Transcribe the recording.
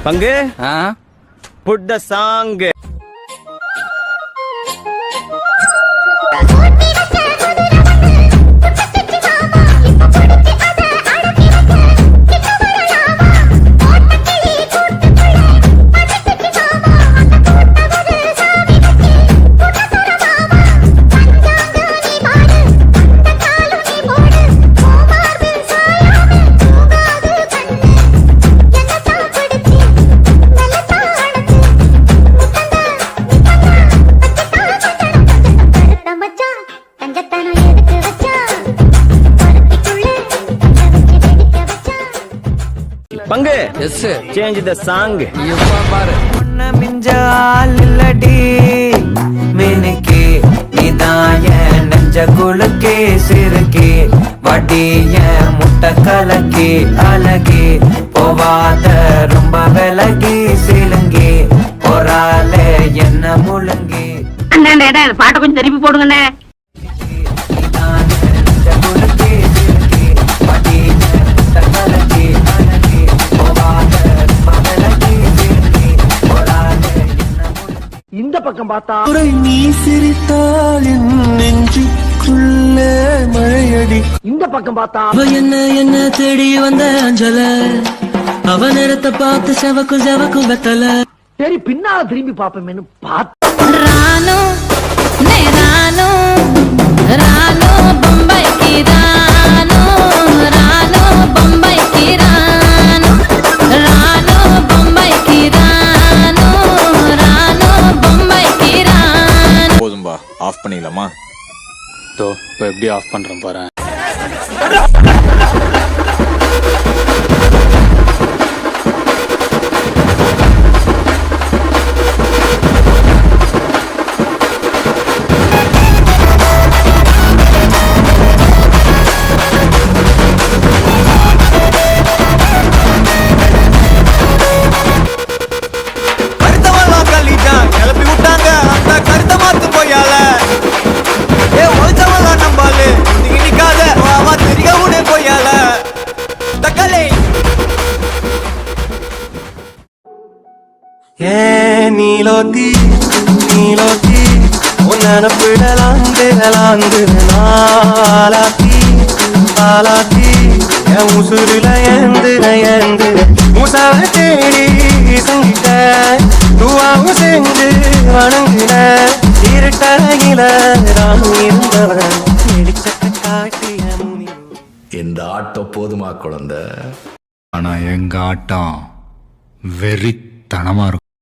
பங்கு put the song. பங்கு change the song. பாரு மிஞ்சாலடி மினுக்கே நீதாய நெஞ்ச குலுக்கே சிறுக்கே வடிய முட்டை கலக்கே அழகே போவாத ரொம்ப விலகி சிலுங்கி போறால என்ன முழுங்கி. பாட்டை கொஞ்சம் திருப்பி போடுங்கண்ணே. இந்த பக்கம் பார்த்தா நீ சிரித்தால் என் நெஞ்சுக்குள்ள மழையடி. இந்த பக்கம் பார்த்தா அவ என்ன தேடி வந்த அஞ்சல அவ நேரத்தை பார்த்து செவக்கும் வெத்தல. சரி பின்னால திரும்பி பாப்போமேனு பார்த்து ரானோ நே ரானோ ரானோ बम्बई की रानो रानो बम्बई की रानो रानो बम्बई की रानो रानो बम्बई की रानो. போதும்பா, ஆஃப் பண்ணிடலாமா? இப்போ எப்படி ஆஃப் பண்றேன் பாரு. கிளப்பி விட்டாங்க அந்த கருத்த மாத்து போயால ஒழிச்சவளா நம்பாலு நிக்காத தெரிய உடனே போயால தக்காளி. நீலோத்தி உன்னப்பிடலாந்து நாளாத்தி ஆளாத்தி என் உசுருல ஏந்து முசாவ தேடி சங்கிட்ட துவாவும் செஞ்சு வணங்குன இருட்டகில இருந்தவன் வெளிச்சத்தை காட்டிய முனி. இந்த ஆட்டம் போதுமா குழந்தை? ஆனா எங்க ஆட்டம் வெறித்தனமா இருக்கும்.